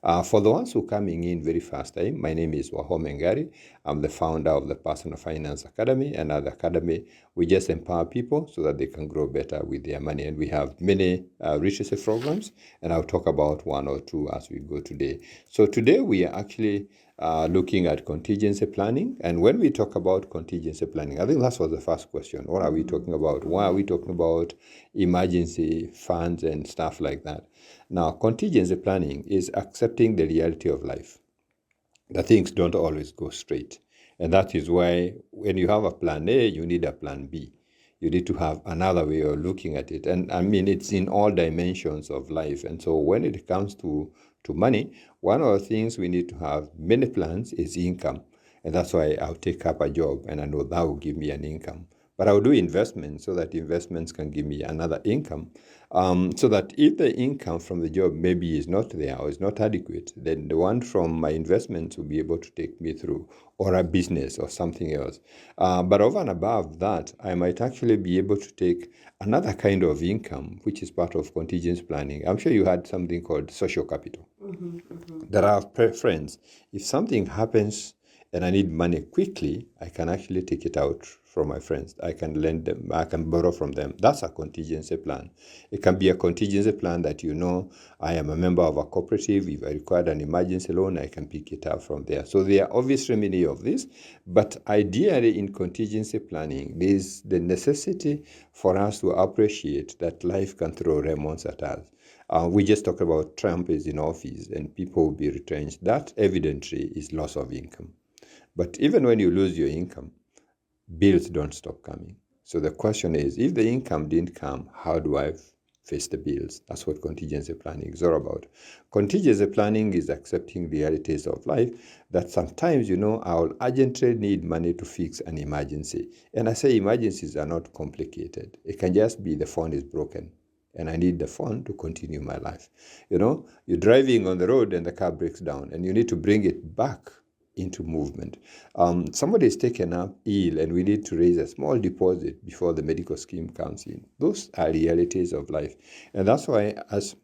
For the ones who are coming in very first time, my name is Wahome Ngari. I'm the founder of the Personal Finance Academy, and at the Academy, we just empower people so that they can grow better with their money. And we have many literacy programs, and I'll talk about one or two as we go today. So today we are actually looking at contingency planning. And when we talk about contingency planning, I think that was the first question. What are we talking about? Why are we talking about emergency funds and stuff like that? Now, contingency planning is accepting the reality of life. The things don't always go straight. And that is why when you have a plan A, you need a plan B. You need to have another way of looking at it. And I mean, it's in all dimensions of life. And so when it comes to money, one of the things we need to have many plans is income. And that's why I'll take up a job and I know that will give me an income. But I'll do investments so that investments can give me another income. So that if the income from the job maybe is not there or is not adequate, then the one from my investments will be able to take me through, or a business or something else. But over and above that, I might actually be able to take another kind of income, which is part of contingency planning. I'm sure you had something called social capital. There are friends. If something happens and I need money quickly, I can actually take it out from my friends. I can lend them, I can borrow from them. That's a contingency plan. It can be a contingency plan that I am a member of a cooperative. If I require an emergency loan, I can pick it up from there. So there are obviously many of these, but ideally in contingency planning, there's the necessity for us to appreciate that life can throw lemons at us. We just talked about Trump is in office and people will be retrenched. That evidently is loss of income. But even when you lose your income, bills don't stop coming. So the question is, if the income didn't come, how do I face the bills? That's what contingency planning is all about. Contingency planning is accepting the realities of life, that sometimes, I'll urgently need money to fix an emergency. And I say emergencies are not complicated. It can just be the phone is broken and I need the phone to continue my life. You're driving on the road and the car breaks down and you need to bring it back into movement. Somebody is taken up ill and we need to raise a small deposit before the medical scheme comes in. Those are realities of life. And that's why as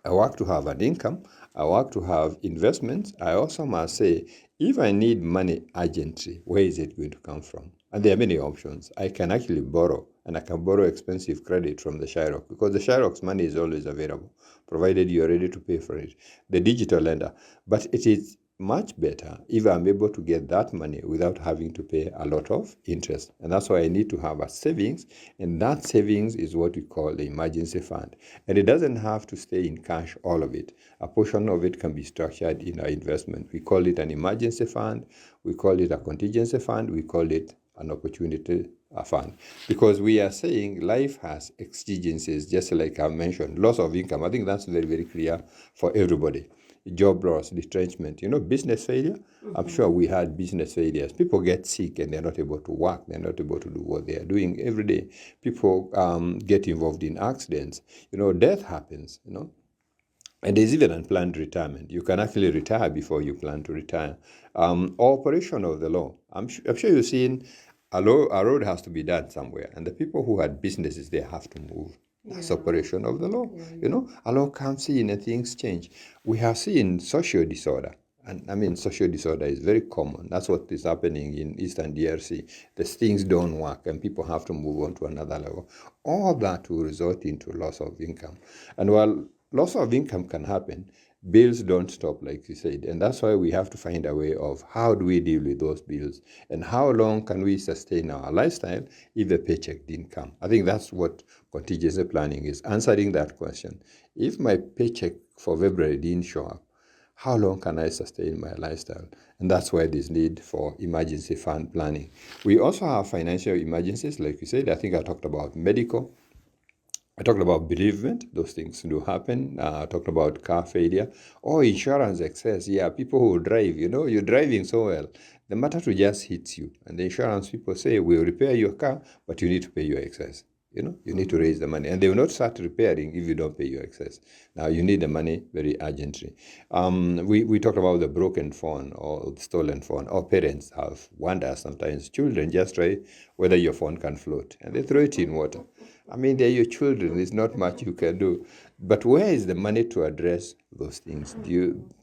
I work to have an income, I work to have investments, I also must say, if I need money urgently, where is it going to come from? And there are many options. I can actually borrow, and I can borrow expensive credit from the Shyrock, because the Shyrock's money is always available, provided you're ready to pay for it. The digital lender. But it is much better if I'm able to get that money without having to pay a lot of interest. And that's why I need to have a savings. And that savings is what we call the emergency fund. And it doesn't have to stay in cash, all of it. A portion of it can be structured in our investment. We call it an emergency fund. We call it a contingency fund. We call it an opportunity fund. Because we are saying life has exigencies, just like I mentioned, loss of income. I think that's very, very clear for everybody. Job loss, retrenchment, business failure. I'm sure we had business failures. People get sick and they're not able to work. They're not able to do what they are doing every day. People get involved in accidents. Death happens, And there's even unplanned retirement. You can actually retire before you plan to retire. Operation of the law. I'm sure you've seen a road has to be done somewhere. And the people who had businesses, they have to move. That's operation of the law. A law comes in and things change. We have seen social disorder. And social disorder is very common. That's what is happening in Eastern DRC. The things don't work and people have to move on to another level. All that will result into loss of income. And while loss of income can happen, bills don't stop, like you said. And that's why we have to find a way of how do we deal with those bills and how long can we sustain our lifestyle if the paycheck didn't come. I think that's what contingency planning is, answering that question. If my paycheck for February didn't show up, how long can I sustain my lifestyle? And that's why there's need for emergency fund planning. We also have financial emergencies, like you said. I think I talked about medical. I talked about bereavement. Those things do happen. I talked about car failure or insurance excess. Yeah, people who drive, you're driving so well. The matatu just hits you. And the insurance people say, we'll repair your car, but you need to pay your excess. You need to raise the money. And they will not start repairing if you don't pay your excess. Now, you need the money very urgently. We talked about the broken phone or the stolen phone. Our parents have wonders sometimes. Children just try whether your phone can float. And they throw it in water. They're your children. There's not much you can do. But where is the money to address those things?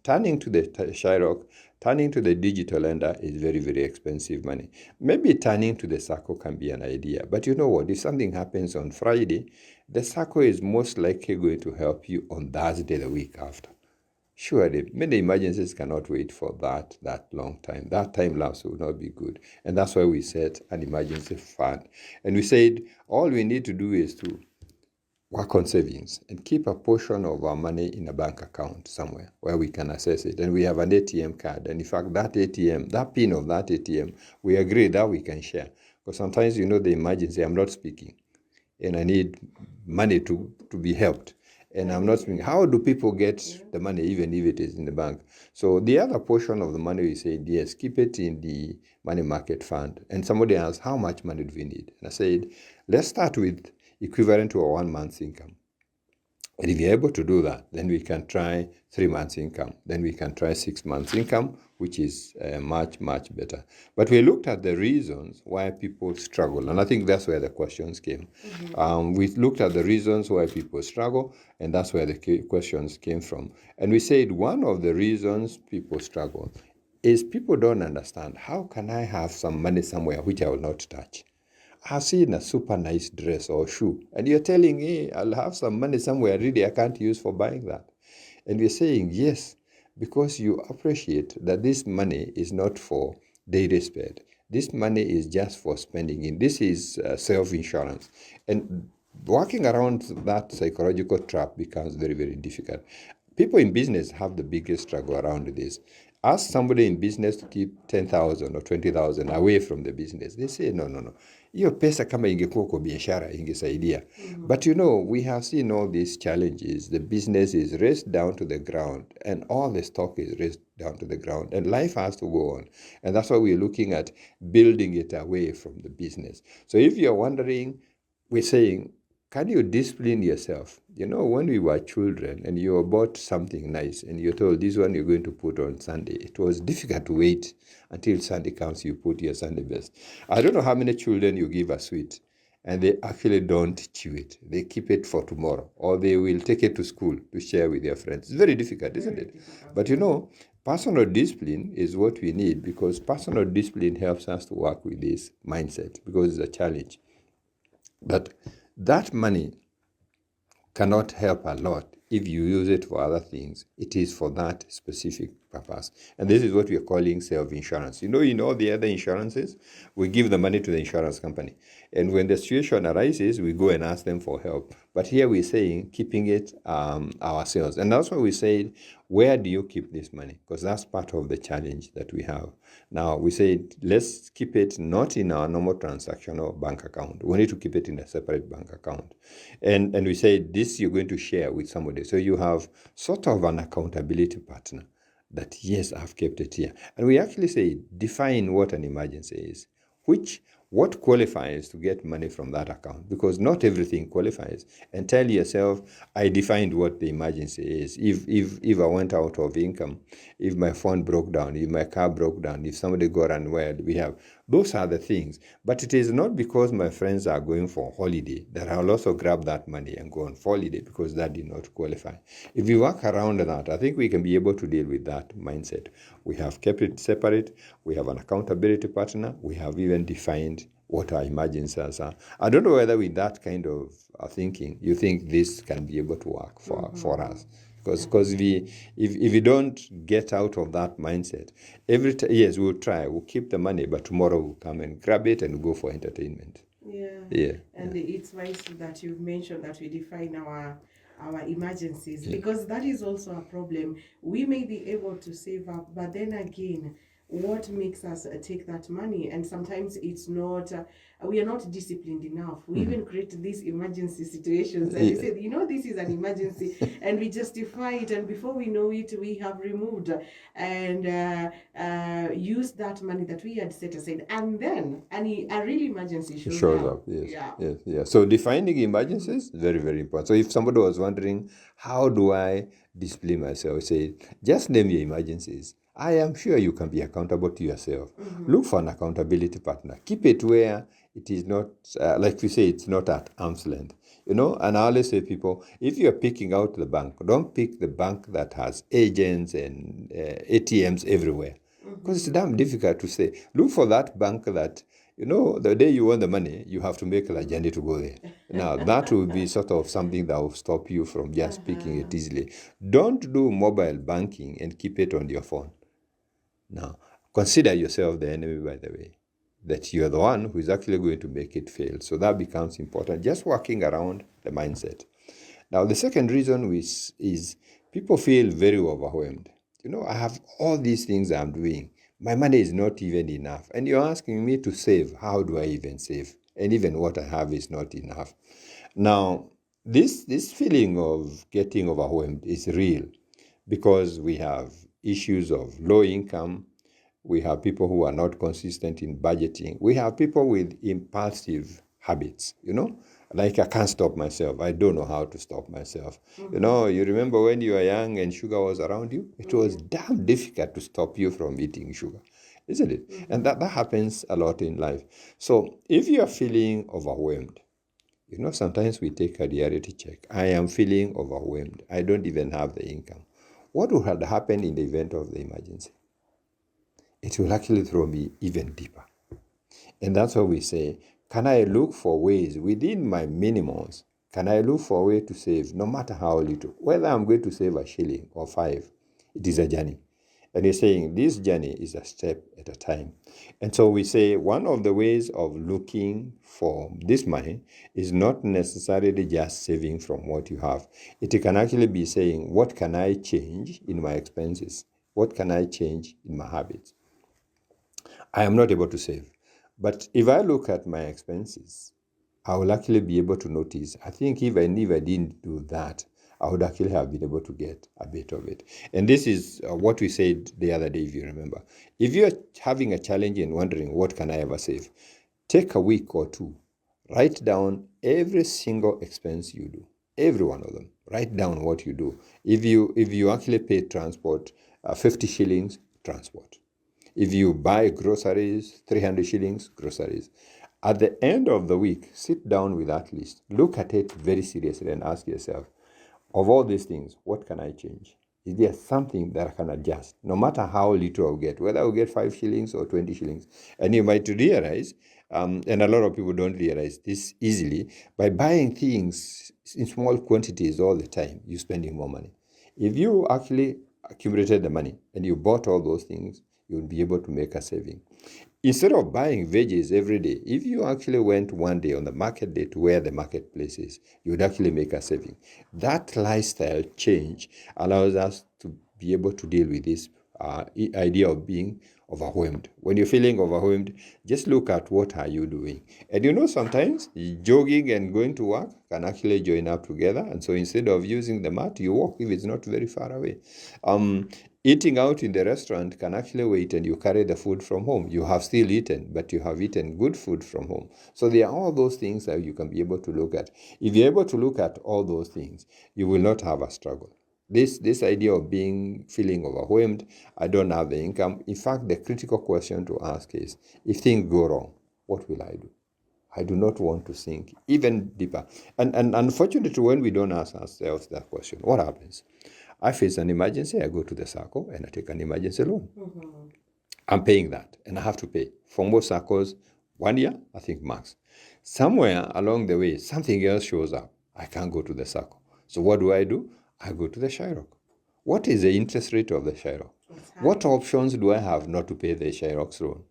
Turning to the Shyrock, turning to the digital lender is very, very expensive money. Maybe turning to the SACCO can be an idea. But you know what? If something happens on Friday, the SACCO is most likely going to help you on Thursday the week after. Surely, many emergencies cannot wait for that long time. That time lapse will not be good. And that's why we set an emergency fund. And we said all we need to do is to work on savings and keep a portion of our money in a bank account somewhere where we can access it. And we have an ATM card. And in fact, that ATM, that pin of that ATM, we agree that we can share. Because sometimes, the emergency, I'm not speaking. And I need money to be helped. And I'm not speaking. How do people get the money, even if it is in the bank? So the other portion of the money, we said, yes, keep it in the money market fund. And somebody asked, how much money do we need? And I said, let's start with equivalent to a 1 month's income. And if you're able to do that, then we can try 3 months' income. Then we can try 6 months' income, which is much, much better. But we looked at the reasons why people struggle. And I think that's where the questions came. We looked at the reasons why people struggle, and that's where the questions came from. And we said one of the reasons people struggle is people don't understand, how can I have some money somewhere which I will not touch? I've seen a super nice dress or shoe, and you're telling me I'll have some money somewhere really I can't use for buying that. And we're saying yes, because you appreciate that this money is not for daily spend. This money is just for spending in. This is self-insurance. And working around that psychological trap becomes very, very difficult. People in business have the biggest struggle around this. Ask somebody in business to keep 10,000 or 20,000 away from the business. They say, no. Hiyo pesa kama ingekuwa kwa biashara ingesaidia. But we have seen all these challenges. The business is raised down to the ground, and all the stock is raised down to the ground, and life has to go on. And that's why we're looking at building it away from the business. So if you're wondering, we're saying, can you discipline yourself? When we were children and you bought something nice and you're told this one you're going to put on Sunday, it was difficult to wait until Sunday comes, you put your Sunday best. I don't know how many children you give a sweet and they actually don't chew it. They keep it for tomorrow, or they will take it to school to share with their friends. It's very difficult, isn't it? But personal discipline is what we need, because personal discipline helps us to work with this mindset, because it's a challenge. But that money cannot help a lot if you use it for other things. It is for that specific purpose. And this is what we are calling self-insurance. In all the other insurances, we give the money to the insurance company. And when the situation arises, we go and ask them for help. But here we're saying keeping it ourselves. And that's why we said, where do you keep this money? Because that's part of the challenge that we have. Now, we said, let's keep it not in our normal transactional bank account. We need to keep it in a separate bank account. And we said, this you're going to share with somebody. So you have sort of an accountability partner that, yes, I've kept it here. And we actually say, define what an emergency is. What qualifies to get money from that account? Because not everything qualifies. And tell yourself, I defined what the emergency is. If I went out of income, if my phone broke down, if my car broke down, if somebody got unwell, those are the things. But it is not because my friends are going for holiday that I'll also grab that money and go on holiday, because that did not qualify. If we work around that, I think we can be able to deal with that mindset. We have kept it separate. We have an accountability partner. We have even defined what our emergencies are. I don't know whether with that kind of thinking, you think this can be able to work for us. Because if we don't get out of that mindset, yes, we'll try, we'll keep the money, but tomorrow we'll come and grab it and go for entertainment. Yeah. And it's nice that you've mentioned that we define our emergencies, because that is also a problem. We may be able to save up, but then again, what makes us take that money? And sometimes it's not, we are not disciplined enough. We even create these emergency situations, and we say, this is an emergency, and we justify it, and before we know it, we have removed and used that money that we had set aside, and then a real emergency shows up. Yes. So defining emergencies, very, very important. So if somebody was wondering, how do I discipline myself? Say, just name your emergencies. I am sure you can be accountable to yourself. Look for an accountability partner. Keep it where it is not, like we say, it's not at arm's length. You know, and I always say people, if you're picking out the bank, don't pick the bank that has agents and ATMs everywhere. Because it's damn difficult to say. Look for that bank that, you know, the day you want the money, you have to make a journey to go there. Now, that will be sort of something that will stop you from just picking it easily. Don't do mobile banking and keep it on your phone. Now, consider yourself the enemy, by the way, that you're the one who is actually going to make it fail. So that becomes important, just working around the mindset. Now, the second reason is people feel very overwhelmed. You know, I have all these things I'm doing. My money is not even enough. And you're asking me to save. How do I even save? And even what I have is not enough. Now, this feeling of getting overwhelmed is real because we have issues of low income. We have people who are not consistent in budgeting. We have people with impulsive habits, you know, like I can't stop myself. I don't know how to stop myself. You know, you remember when you were young and sugar was around you? It was damn difficult to stop you from eating sugar, isn't it? And that happens a lot in life. So if you are feeling overwhelmed, you know, sometimes we take a reality check. I am feeling overwhelmed. I don't even have the income. What would have happened in the event of the emergency? It will actually throw me even deeper. And that's why we say, can I look for ways within my minimums? Can I look for a way to save, no matter how little? Whether I'm going to save a shilling or 5, it is a journey. And you're saying this journey is a step at a time. And so we say one of the ways of looking for this money is not necessarily just saving from what you have. It can actually be saying, what can I change in my expenses? What can I change in my habits? I am not able to save. But if I look at my expenses, I will actually be able to notice, I think even if I didn't do that, I would actually have been able to get a bit of it. And this is what we said the other day, if you remember. If you're having a challenge and wondering, what can I ever save? Take a week or two. Write down every single expense you do. Every one of them. Write down what you do. If you actually pay transport, 50 shillings, transport. If you buy groceries, 300 shillings, groceries. At the end of the week, sit down with that list. Look at it very seriously and ask yourself, of all these things, what can I change? Is there something that I can adjust, no matter how little I'll get, whether I'll get 5 shillings or 20 shillings? And you might realize, and a lot of people don't realize this easily, by buying things in small quantities all the time, you're spending more money. If you actually accumulated the money and you bought all those things, you would be able to make a saving. Instead of buying veggies every day, if you actually went one day on the market day to where the marketplace is, you would actually make a saving. That lifestyle change allows us to be able to deal with this idea of being overwhelmed. When you're feeling overwhelmed, just look at what are you doing. And you know, sometimes jogging and going to work can actually join up together. And so instead of using the mat, you walk if it's not very far away. Eating out in the restaurant can actually wait and you carry the food from home. You have still eaten, but you have eaten good food from home. So there are all those things that you can be able to look at. If you're able to look at all those things, you will not have a struggle. This idea of feeling overwhelmed, I don't have the income. In fact, the critical question to ask is, if things go wrong, what will I do? I do not want to sink even deeper. And unfortunately, when we don't ask ourselves that question, what happens? I face an emergency, I go to the SACCO and I take an emergency loan. I'm paying that and I have to pay. For most SACCOs, 1 year, I think max. Somewhere along the way, something else shows up. I can't go to the SACCO. So what do? I go to the Shyrock. What is the interest rate of the Shyrock? What options do I have not to pay the Shyrock's loan?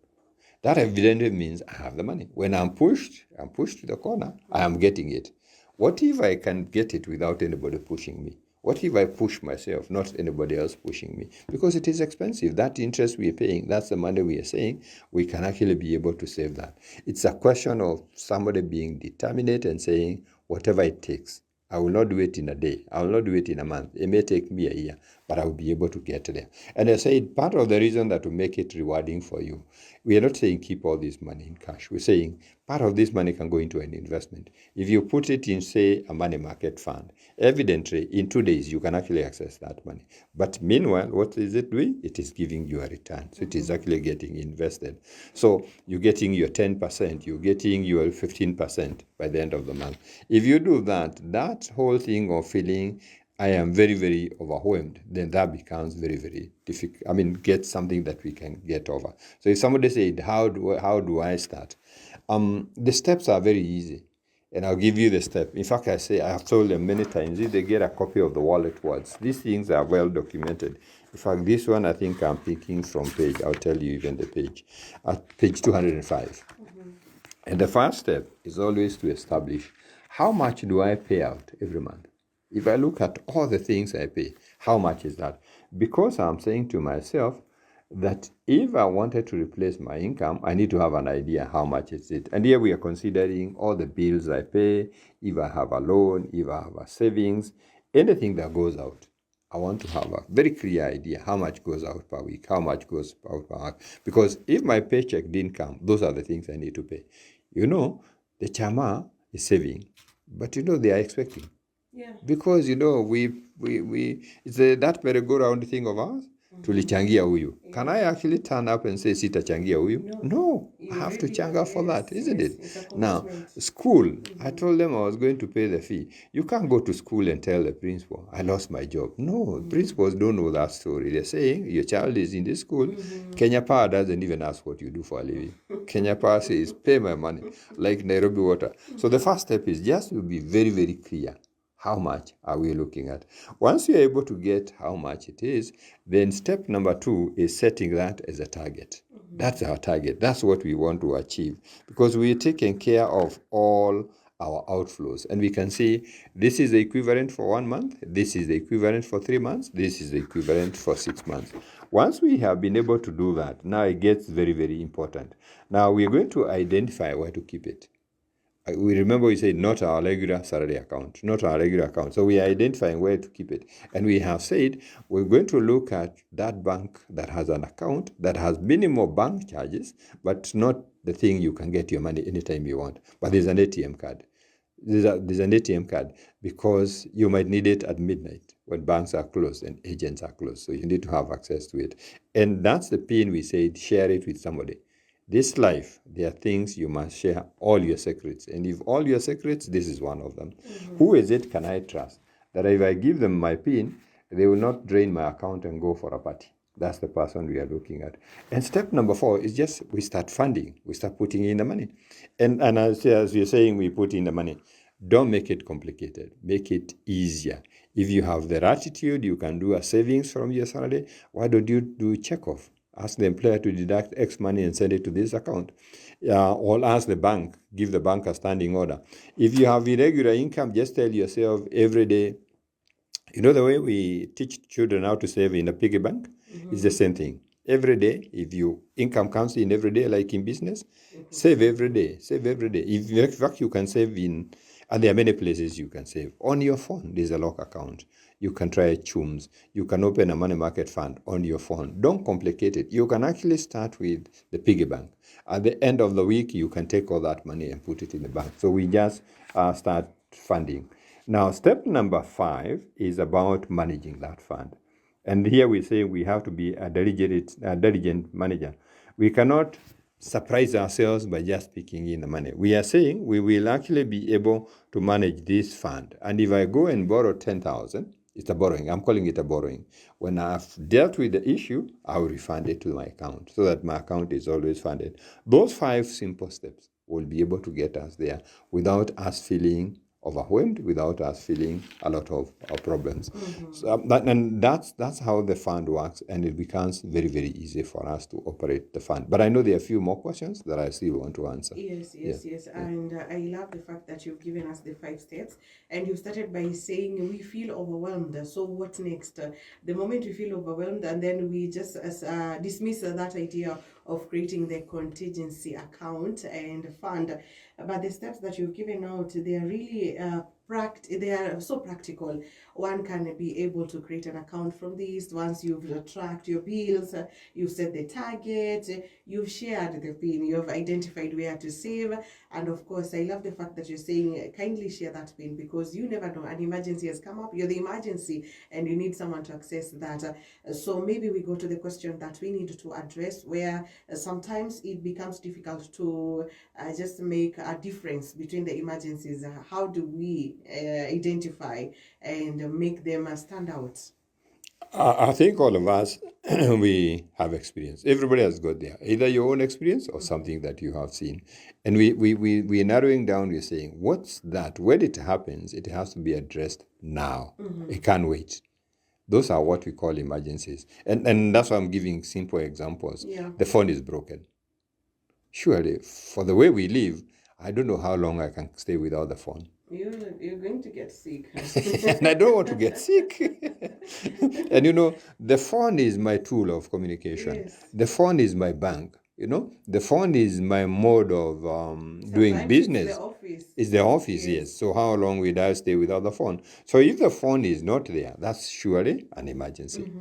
That evidently means I have the money. When I'm pushed to the corner, I am getting it. What if I can get it without anybody pushing me? What if I push myself, not anybody else pushing me? Because it is expensive. That interest we are paying, that's the money we are saying, we can actually be able to save that. It's a question of somebody being determined and saying, whatever it takes, I will not do it in a day. I will not do it in a month. It may take me a year. but I will be able to get there. And I said, part of the reason that will make it rewarding for you, we are not saying keep all this money in cash. We're saying part of this money can go into an investment. If you put it in, say, a money market fund, evidently in 2 days you can actually access that money. But meanwhile, what is it doing? It is giving you a return. So it is actually getting invested. So you're getting your 10%, you're getting your 15% by the end of the month. If you do that, that whole thing of feeling I am very, very overwhelmed, then that becomes very, very difficult. I mean, get something that we can get over. So if somebody said, how do I start? The steps are very easy. And I'll give you the step. In fact, I have told them many times, if they get a copy of the wallet words, these things are well documented. In fact, this one I think I'm picking from page, I'll tell you even the page, at page 205. And the first step is always to establish how much do I pay out every month? If I look at all the things I pay, how much is that? Because I'm saying to myself that if I wanted to replace my income, I need to have an idea how much is it. And here we are considering all the bills I pay, if I have a loan, if I have a savings, anything that goes out. I want to have a very clear idea how much goes out per week, how much goes out per month. Because if my paycheck didn't come, those are the things I need to pay. You know, the chama is saving, but they are expecting. Yeah. Because we it's that merry-go-round thing of ours. Tulichangia huyu. Can I actually turn up and say sitachangia huyu? No, I have to changa for that, isn't it? Now, school, I told them I was going to pay the fee. You can't go to school and tell the principal, I lost my job. No, principals don't know that story. They're saying, your child is in this school. Kenya Power doesn't even ask what you do for a living. Kenya Power says, pay my money, like Nairobi Water. So the first step is just to be very, very clear. How much are we looking at? Once you're able to get how much it is, then step number 2 is setting that as a target. That's our target. That's what we want to achieve, because we're taking care of all our outflows. And we can see this is the equivalent for 1 month, this is the equivalent for 3 months, this is the equivalent for 6 months. Once we have been able to do that, now it gets very, very important. Now we're going to identify where to keep it. We remember we said not our regular salary account, not our regular account. So we are identifying where to keep it. And we have said we're going to look at that bank that has an account that has minimal bank charges, but not the thing you can get your money anytime you want. But there's an ATM card. There's an ATM card because you might need it at midnight when banks are closed and agents are closed. So you need to have access to it. And that's the pin we said, share it with somebody. This life, there are things you must share all your secrets. And if all your secrets, this is one of them. Who is it can I trust? That if I give them my PIN, they will not drain my account and go for a party. That's the person we are looking at. And step number 4 is just we start funding. We start putting in the money. And as you're saying, we put in the money. Don't make it complicated. Make it easier. If you have the attitude, you can do a savings from your salary. Why don't you do check-off? Ask the employer to deduct X money and send it to this account. Or ask the bank, give the bank a standing order. If you have irregular income, just tell yourself every day, the way we teach children how to save in a piggy bank is the same thing. Every day, if your income comes in every day, like in business, save every day, save every day. In fact, you can save and there are many places you can save. On your phone, there's a lock account. You can try Chooms. You can open a money market fund on your phone. Don't complicate it. You can actually start with the piggy bank. At the end of the week, you can take all that money and put it in the bank. So we just start funding. Now, step number 5 is about managing that fund. And here we say we have to be a diligent manager. We cannot surprise ourselves by just picking in the money. We are saying we will actually be able to manage this fund. And if I go and borrow 10,000, it's a borrowing. I'm calling it a borrowing. When I've dealt with the issue, I will refund it to my account so that my account is always funded. Those 5 simple steps will be able to get us there without us feeling overwhelmed, without us feeling a lot of problems. So, that's how the fund works, and it becomes very, very easy for us to operate the fund. But I know there are a few more questions that I still want to answer. Yes. And I love the fact that you've given us the 5 steps, and you started by saying we feel overwhelmed. So what next? The moment we feel overwhelmed, and then we just dismiss that idea of creating the contingency account and fund. But the steps that you've given out, they are really they are so practical. One can be able to create an account from this. Once you've tracked your bills, you've set the target, you've shared the pin, you've identified where to save. And of course, I love the fact that you're saying kindly share that pin, because you never know, an emergency has come up, you're the emergency, and you need someone to access that. So maybe we go to the question that we need to address, where sometimes it becomes difficult to just make a difference between the emergencies. How do we identify and make them stand out? I think all of us, we have experience. Everybody has got there, either your own experience or something that you have seen. And we're narrowing down, we're saying, what's that? When it happens, it has to be addressed now. It can't wait. Those are what we call emergencies. And that's why I'm giving simple examples. Yeah. The phone is broken. Surely, for the way we live, I don't know how long I can stay without the phone. You're going to get sick. And I don't want to get sick. And the phone is my tool of communication. Yes. The phone is my bank. The phone is my mode of doing Sometimes business. It's the office. It's the office, yes. So how long will I stay without the phone? So if the phone is not there, that's surely an emergency.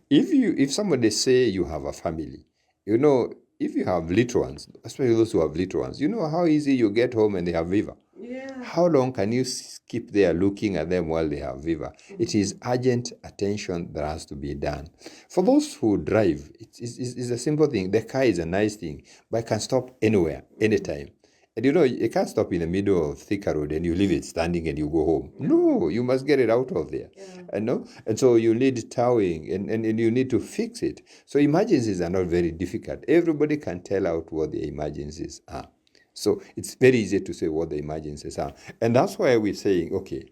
If somebody say you have a family, if you have little ones, especially those who have little ones, you know how easy you get home and they have fever. Yeah. How long can you keep there looking at them while they have fever? It is urgent attention that has to be done. For those who drive, it's a simple thing. The car is a nice thing, but it can stop anywhere, anytime. And you can't stop in the middle of Thika Road and you leave it standing and you go home. No, you must get it out of there. Yeah. And so you need towing and you need to fix it. So emergencies are not very difficult. Everybody can tell out what the emergencies are. So it's very easy to say what the emergencies are. And that's why we're saying, okay,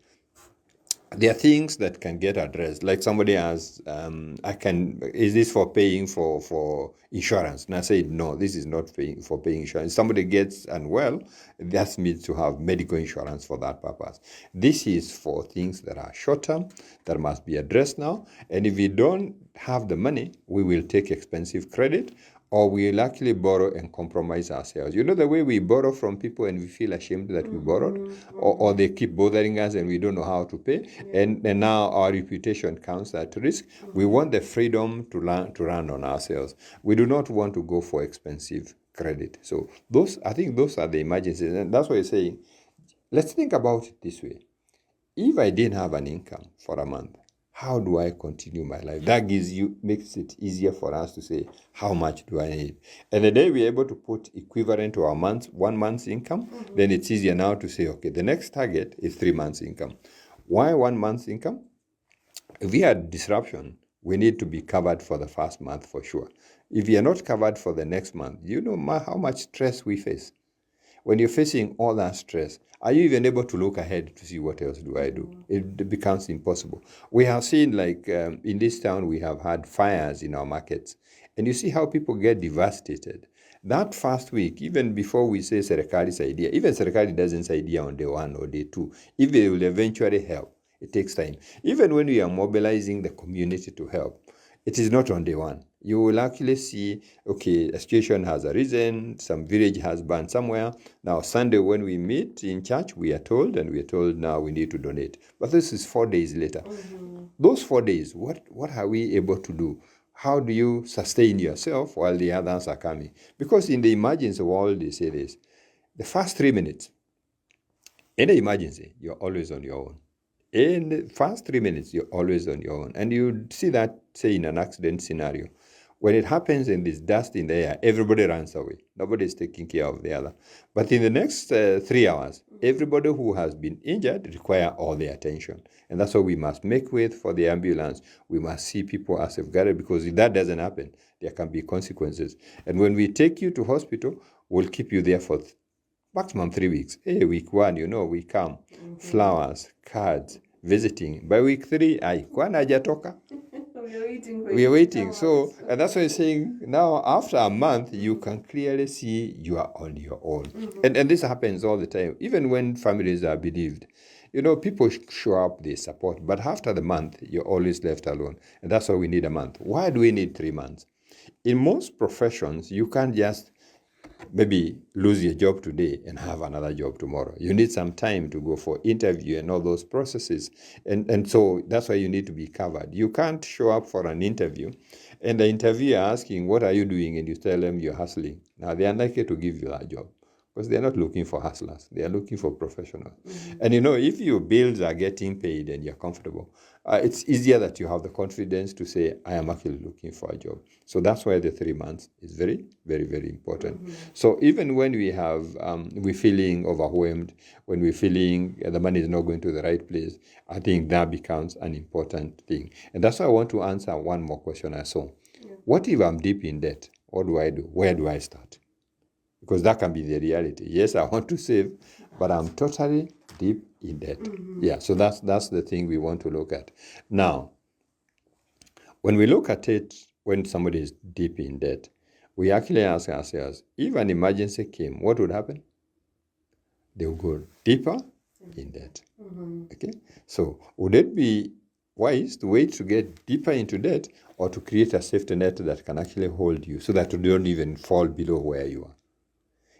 there are things that can get addressed. Like somebody asked, is this for paying for insurance? And I said, no, this is not for paying insurance. Somebody gets unwell, that means to have medical insurance for that purpose. This is for things that are short term, that must be addressed now. And if we don't have the money, we will take expensive credit, or we'll actually borrow and compromise ourselves. The way we borrow from people and we feel ashamed that we borrowed, or they keep bothering us and we don't know how to pay, and now our reputation comes at risk. We want the freedom to run on ourselves. We do not want to go for expensive credit. So I think those are the emergencies, and that's why you're saying, let's think about it this way. If I didn't have an income for a month, how do I continue my life? That makes it easier for us to say, how much do I need? And the day we're able to put equivalent to our 1 month's income, then it's easier now to say, okay, the next target is 3 months' income. Why 1 month's income? If we had disruption, we need to be covered for the first month for sure. If we are not covered for the next month, you know how much stress we face. When you're facing all that stress, are you even able to look ahead to see what else do I do? It becomes impossible. We have seen, like in this town, we have had fires in our markets. And you see how people get devastated. That first week, even before we say Serikali's idea, even Serikali doesn't idea on day 1 or day 2, if they will eventually help, it takes time. Even when we are mobilizing the community to help, it is not on day 1. You will actually see, okay, a situation has arisen, some village has burned somewhere. Now, Sunday when we meet in church, we are told now we need to donate. But this is 4 days later. Those 4 days, what are we able to do? How do you sustain yourself while the others are coming? Because in the emergency world, they say this, the first 3 minutes, in an emergency, you're always on your own. In the first 3 minutes, you're always on your own. And you see that, say, in an accident scenario. When it happens and there's dust in the air, everybody runs away. Nobody is taking care of the other. But in the next 3 hours, everybody who has been injured require all the attention. And that's what we must make with for the ambulance. We must see people as safeguarded, because if that doesn't happen, there can be consequences. And when we take you to hospital, we'll keep you there for maximum 3 weeks. Hey, week 1, we come. Flowers, cards, visiting. By week 3, kwani hajatoka? We are waiting. So, and that's why I'm saying now, after a month, you can clearly see you are on your own. And this happens all the time. Even when families are bereaved, people show up, they support. But after the month, you're always left alone. And that's why we need a month. Why do we need 3 months? In most professions, you can't just maybe lose your job today and have another job tomorrow. You need some time to go for interview and all those processes. And so that's why you need to be covered. You can't show up for an interview and the interviewer asking, what are you doing? And you tell them you're hustling. Now, they are unlikely to give you that job because they're not looking for hustlers. They are looking for professionals. And if your bills are getting paid and you're comfortable, it's easier that you have the confidence to say, I am actually looking for a job. So that's why the 3 months is very, very, very important. So even when we have, we're feeling overwhelmed, when we're feeling the money is not going to the right place, I think that becomes an important thing. And that's why I want to answer one more question I saw. What if I'm deep in debt? What do I do? Where do I start? Because that can be the reality. Yes, I want to save, but I'm totally deep in debt. Yeah, so that's the thing we want to look at. Now, when we look at it, when somebody is deep in debt, we actually ask ourselves, if an emergency came, what would happen? They will go deeper in debt. Okay, so would it be wise to wait to get deeper into debt or to create a safety net that can actually hold you so that you don't even fall below where you are?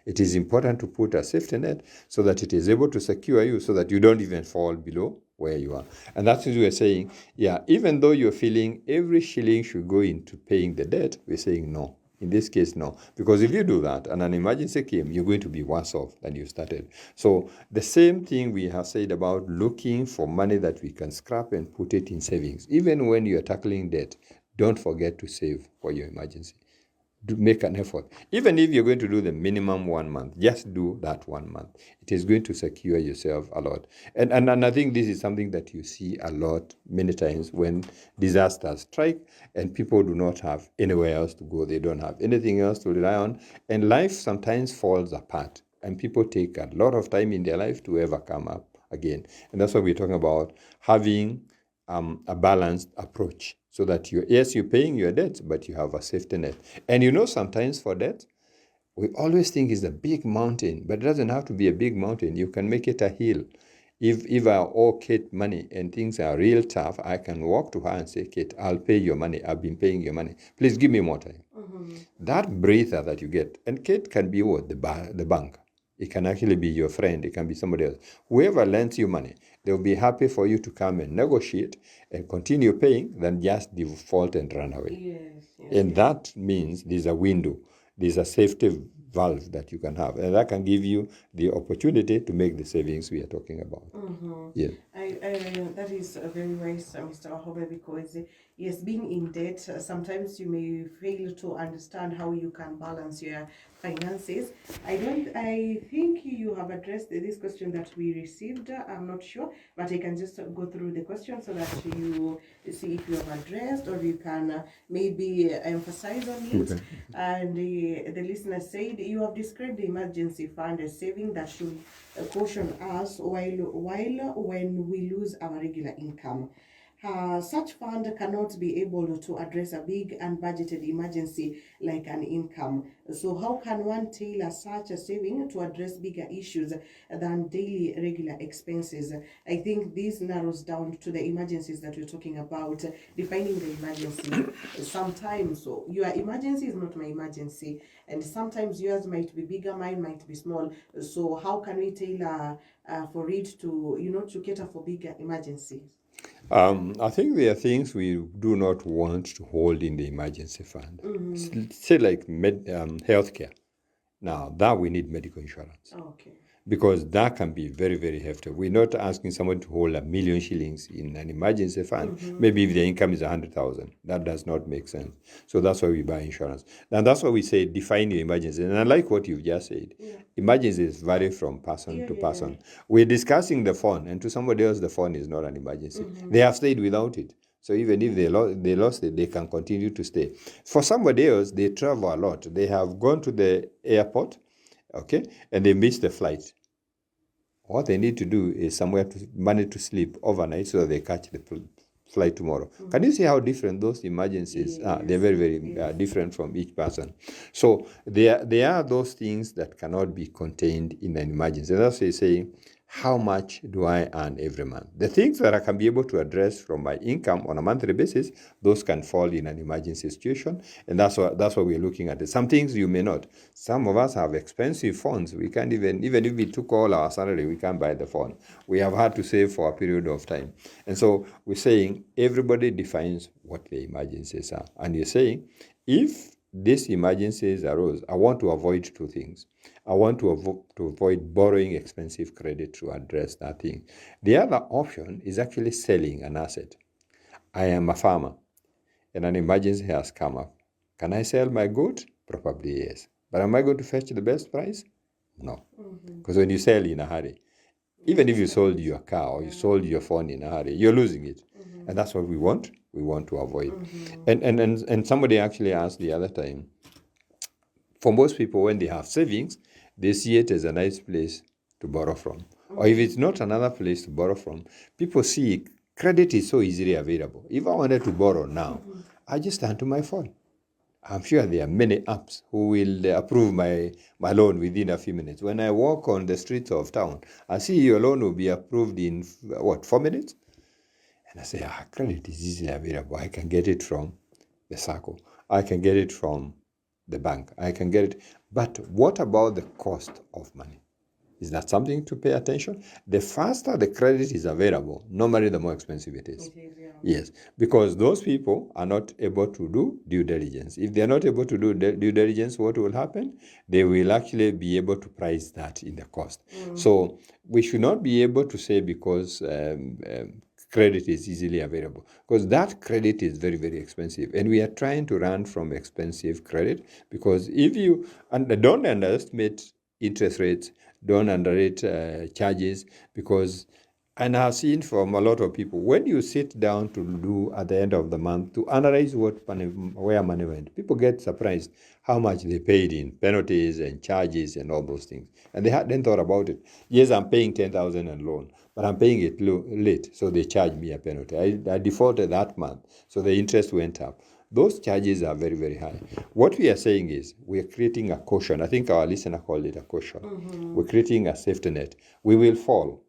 It is important to put a safety net so that it is able to secure you so that you don't even fall below where you are. And that's what we're saying. Yeah, even though you're feeling every shilling should go into paying the debt, we're saying no. In this case, no. Because if you do that and an emergency came, you're going to be worse off than you started. So the same thing we have said about looking for money that we can scrap and put it in savings. Even when you're tackling debt, don't forget to save for your emergency. Make an effort. Even if you're going to do the minimum 1 month, just do that 1 month. It is going to secure yourself a lot. And I think this is something that you see a lot, many times when disasters strike and people do not have anywhere else to go. They don't have anything else to rely on. And life sometimes falls apart. And people take a lot of time in their life to ever come up again. And that's what we're talking about, having a balanced approach so that you're paying your debt, but you have a safety net. And sometimes for debt, we always think it's a big mountain, but it doesn't have to be a big mountain. You can make it a hill. If I owe Kate money and things are real tough, I can walk to her and say, Kate, I'll pay your money. I've been paying your money. Please give me more time. That breather that you get, and Kate can be what? The bank. It can actually be your friend. It can be somebody else. Whoever lends you money, they'll be happy for you to come and negotiate and continue paying than just default and run away. Yes, and that means there's a window. There's a safety valve that you can have. And that can give you the opportunity to make the savings we are talking about. Yeah. That is very wise, Mr. Wahome, because yes, being in debt, sometimes you may fail to understand how you can balance your finances. I think you have addressed this question that we received. I'm not sure, but I can just go through the question so that you see if you have addressed or you can maybe emphasize on it. Okay. And the listener said, you have described the emergency fund as saving that should caution us while when we lose our regular income. Such fund cannot be able to address a big unbudgeted emergency like an income. So how can one tailor such a saving to address bigger issues than daily regular expenses? I think this narrows down to the emergencies that we're talking about, defining the emergency. Sometimes so your emergency is not my emergency, and sometimes yours might be bigger, mine might be small. So how can we tailor for it to cater for bigger emergencies? I think there are things we do not want to hold in the emergency fund. Say like healthcare. Now, that we need medical insurance. Okay. Because that can be very, very hefty. We're not asking someone to hold 1,000,000 shillings in an emergency fund. Maybe if their income is 100,000, that does not make sense. So that's why we buy insurance. And that's why we say define your emergency. And I like what you've just said. Emergencies vary from person to person. We're discussing the phone, and to somebody else, the phone is not an emergency. They have stayed without it. So even if they lost it, they can continue to stay. For somebody else, they travel a lot. They have gone to the airport, okay, and they missed the flight. What they need to do is somewhere to manage to sleep overnight so that they catch the flight tomorrow. Can you see how different those emergencies are? They're very, very different from each person. So there are those things that cannot be contained in an emergency. That's why you say how much do I earn every month? The things that I can be able to address from my income on a monthly basis, those can fall in an emergency situation, and that's what we're looking at. Some things you may not. Some of us have expensive phones. We can't even if we took all our salary, we can't buy the phone. We have had to save for a period of time, and so we're saying everybody defines what the emergencies are, and you're saying if these emergencies arose, I want to avoid two things. I want to avoid borrowing expensive credit to address that thing. The other option is actually selling an asset. I am a farmer and an emergency has come up. Can I sell my goat? Probably yes. But am I going to fetch the best price? No. Because when you sell in a hurry, even if you sold your car or you sold your phone in a hurry, you're losing it. And that's what we want. We want to avoid. And somebody actually asked the other time, for most people, when they have savings, they see it as a nice place to borrow from. Or if it's not another place to borrow from, people see credit is so easily available. If I wanted to borrow now, I just turn to my phone. I'm sure there are many apps who will approve my loan within a few minutes. When I walk on the streets of town, I see your loan will be approved in, 4 minutes? And I say, credit is easily available. I can get it from the circle. I can get it from the bank. I can get it. But what about the cost of money? Is that something to pay attention? The faster the credit is available, normally the more expensive it is. Yes, because those people are not able to do due diligence. If they are not able to do due diligence, what will happen? They will actually be able to price that in the cost. So we should not be able to say because credit is easily available, because that credit is very, very expensive. And we are trying to run from expensive credit, because if you, and don't underestimate interest rates, don't underrate charges, because, and I've seen from a lot of people, when you sit down to do at the end of the month to analyze where money went, people get surprised how much they paid in penalties and charges and all those things. And they hadn't thought about it. Yes, I'm paying 10,000 in loan, but I'm paying it late, so they charge me a penalty. I defaulted that month, so the interest went up. Those charges are very, very high. What we are saying is we are creating a cushion. I think our listener called it a cushion. We're creating a safety net. We will fall,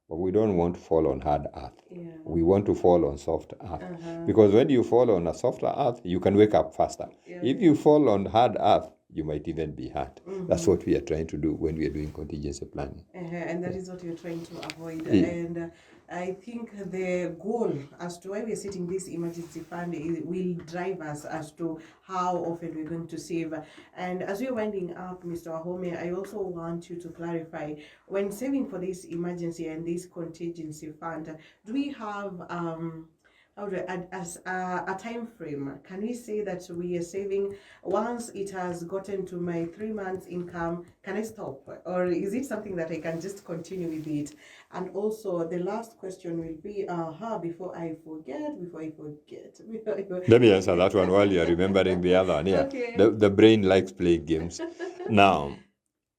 but we don't want to fall on hard earth. We want to fall on soft earth. Because when you fall on a softer earth, you can wake up faster. If you fall on hard earth, you might even be hurt. That's what we are trying to do when we are doing contingency planning. And that is what you're trying to avoid. And I think the goal as to why we're setting this emergency fund will drive us as to how often we're going to save. And as we're winding up, Mr. Wahome, I also want you to clarify, when saving for this emergency and this contingency fund, do we have as a time frame? Can we say that we are saving once it has gotten to my 3 months income? Can I stop, or is it something that I can just continue with it? And also the last question will be before I forget. Let me answer that one while you're remembering the other one. Yeah. Okay. The brain likes playing games. Now,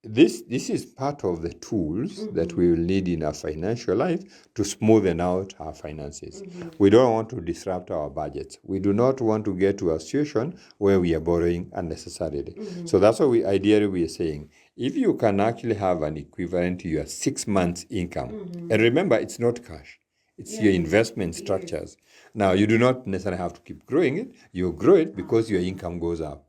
this is part of the tools that we will need in our financial life to smoothen out our finances. We don't want to disrupt our budgets. We do not want to get to a situation where we are borrowing unnecessarily. So that's what we are saying. If you can actually have an equivalent to your 6 months income, and remember, it's not cash. It's your investment structures. Now, you do not necessarily have to keep growing it. You grow it because your income goes up.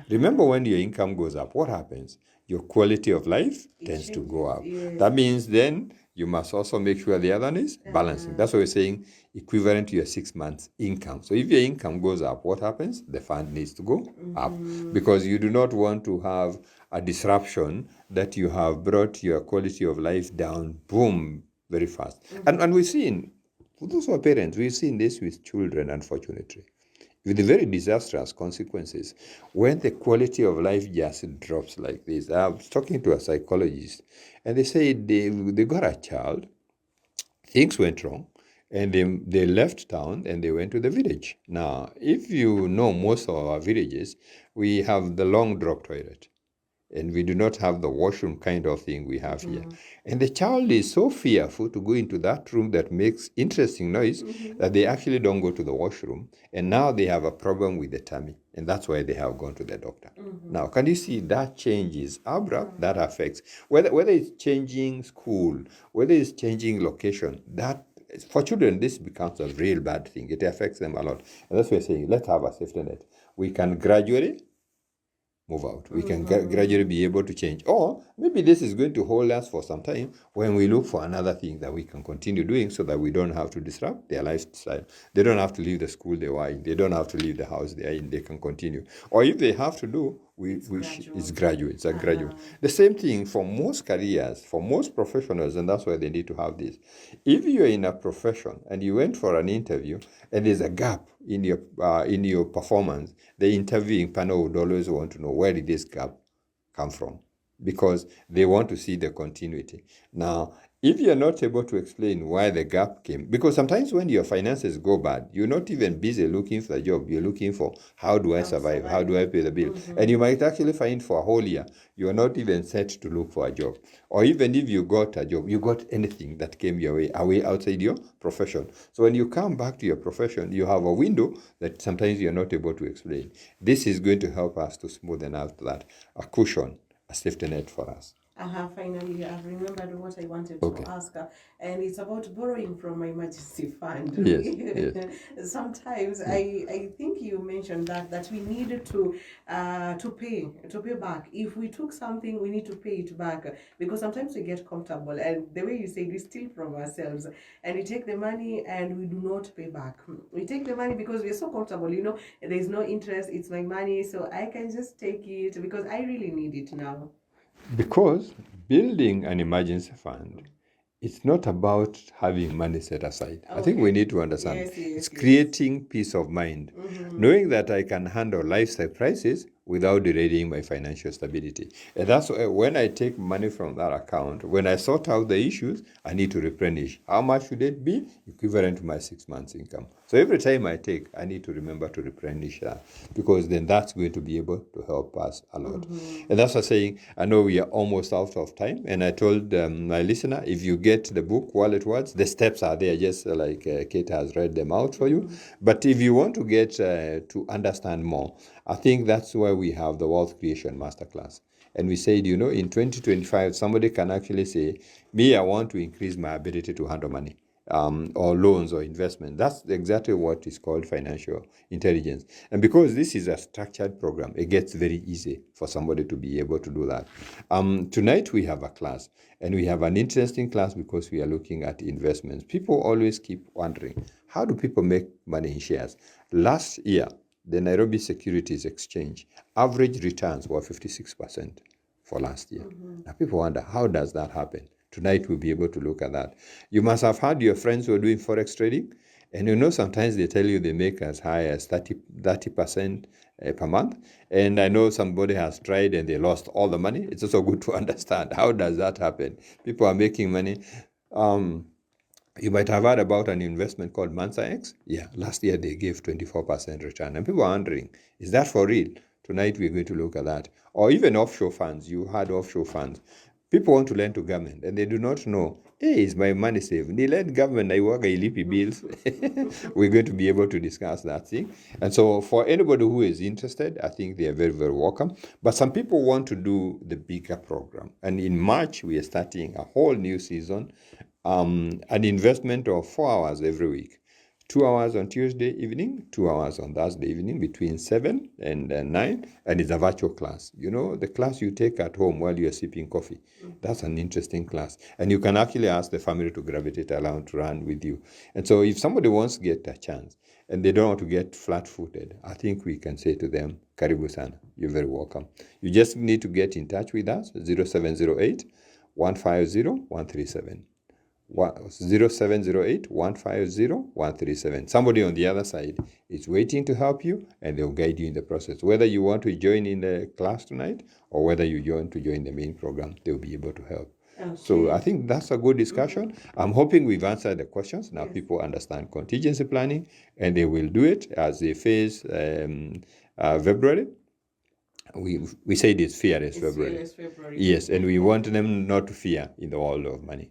Remember, when your income goes up, what happens? Your quality of life tends to go up. That means then you must also make sure the other one is balancing. That's what we're saying, equivalent to your 6 months income. So if your income goes up, what happens? The fund needs to go up, because you do not want to have a disruption that you have brought your quality of life down, boom, very fast. And we've seen, for those who are parents, we've seen this with children, unfortunately, with the very disastrous consequences when the quality of life just drops like this. I was talking to a psychologist, and they said they got a child, things went wrong, and they left town and they went to the village. Now, if you know most of our villages, we have the long drop toilet. and we do not have the washroom kind of thing we have here. And the child is so fearful to go into that room that makes interesting noise that they actually don't go to the washroom. And now they have a problem with the tummy. And that's why they have gone to the doctor. Now, can you see that changes abrupt? That affects, whether it's changing school, whether it's changing location, that for children, this becomes a real bad thing. It affects them a lot. And that's why we're saying, let's have a safety net. We can gradually move out. We can gradually be able to change. Or maybe this is going to hold us for some time when we look for another thing that we can continue doing so that we don't have to disrupt their lifestyle. They don't have to leave the school they were in. They don't have to leave the house they are in. They can continue. Or if they have to do, it's graduate. It's a graduate. The same thing for most careers, for most professionals, and that's why they need to have this. If you're in a profession and you went for an interview and there's a gap in your performance, the interviewing panel would always want to know, where did this gap come from? Because they want to see the continuity. Now, if you're not able to explain why the gap came, because sometimes when your finances go bad, you're not even busy looking for a job. You're looking for, how do I survive? How do I pay the bill? And you might actually find for a whole year, you're not even set to look for a job. Or even if you got a job, you got anything that came your way, away outside your profession. So when you come back to your profession, you have a window that sometimes you're not able to explain. This is going to help us to smoothen out that, a cushion, a safety net for us. Finally, I've remembered what I wanted to ask, and it's about borrowing from my emergency fund. Yes. Sometimes I think you mentioned that we need to pay back. If we took something, we need to pay it back, because sometimes we get comfortable, and the way you say, we steal from ourselves, and we take the money and we do not pay back. We take the money because we're so comfortable, there's no interest, it's my money, so I can just take it because I really need it now. Because building an emergency fund, it's not about having money set aside. I think we need to understand. It's creating peace of mind, knowing that I can handle life crisis without derailing my financial stability. And that's why when I take money from that account, when I sort out the issues, I need to replenish. How much should it be? Equivalent to my 6 months income. So every time I take, I need to remember to replenish that, because then that's going to be able to help us a lot. And that's what I'm saying. I know we are almost out of time, and I told my listener, if you get the book Wallet Words, the steps are there, just like Kate has read them out for you. But if you want to get to understand more, I think that's why we have the Wealth Creation Masterclass. And we said, in 2025, somebody can actually say, me, I want to increase my ability to handle money, or loans or investment. That's exactly what is called financial intelligence. And because this is a structured program, it gets very easy for somebody to be able to do that. Tonight we have a class, and we have an interesting class because we are looking at investments. People always keep wondering, how do people make money in shares? Last year, the Nairobi Securities Exchange average returns were 56% for last year. Now people wonder, how does that happen? Tonight we'll be able to look at that. You must have had your friends who are doing forex trading, and sometimes they tell you they make as high as 30% per month. And I know somebody has tried and they lost all the money. It's also good to understand, how does that happen? People are making money. You might have heard about an investment called Mansa X. Yeah, last year they gave 24% return. And people are wondering, is that for real? Tonight we're going to look at that. Or even offshore funds. You had offshore funds. People want to lend to government and they do not know, hey, is my money safe? They lend government, I work, I lippy bills. We're going to be able to discuss that thing. And so for anybody who is interested, I think they are very, very welcome. But some people want to do the bigger program. And in March, we are starting a whole new season, an investment of 4 hours every week. 2 hours on Tuesday evening, 2 hours on Thursday evening between 7 and 9, and it's a virtual class. The class you take at home while you're sipping coffee. That's an interesting class. And you can actually ask the family to gravitate around to run with you. And so if somebody wants to get a chance and they don't want to get flat-footed, I think we can say to them, Karibu sana, you're very welcome. You just need to get in touch with us, 0708 150 137. 0708 150 137. Somebody on the other side is waiting to help you, and they'll guide you in the process. Whether you want to join in the class tonight or whether you want to join the main program, they'll be able to help. Okay. So I think that's a good discussion. I'm hoping we've answered the questions. Now people understand contingency planning, and they will do it as they face February. we said it's fearless It's February. fearless February. Yes, and we want them not to fear in the world of money.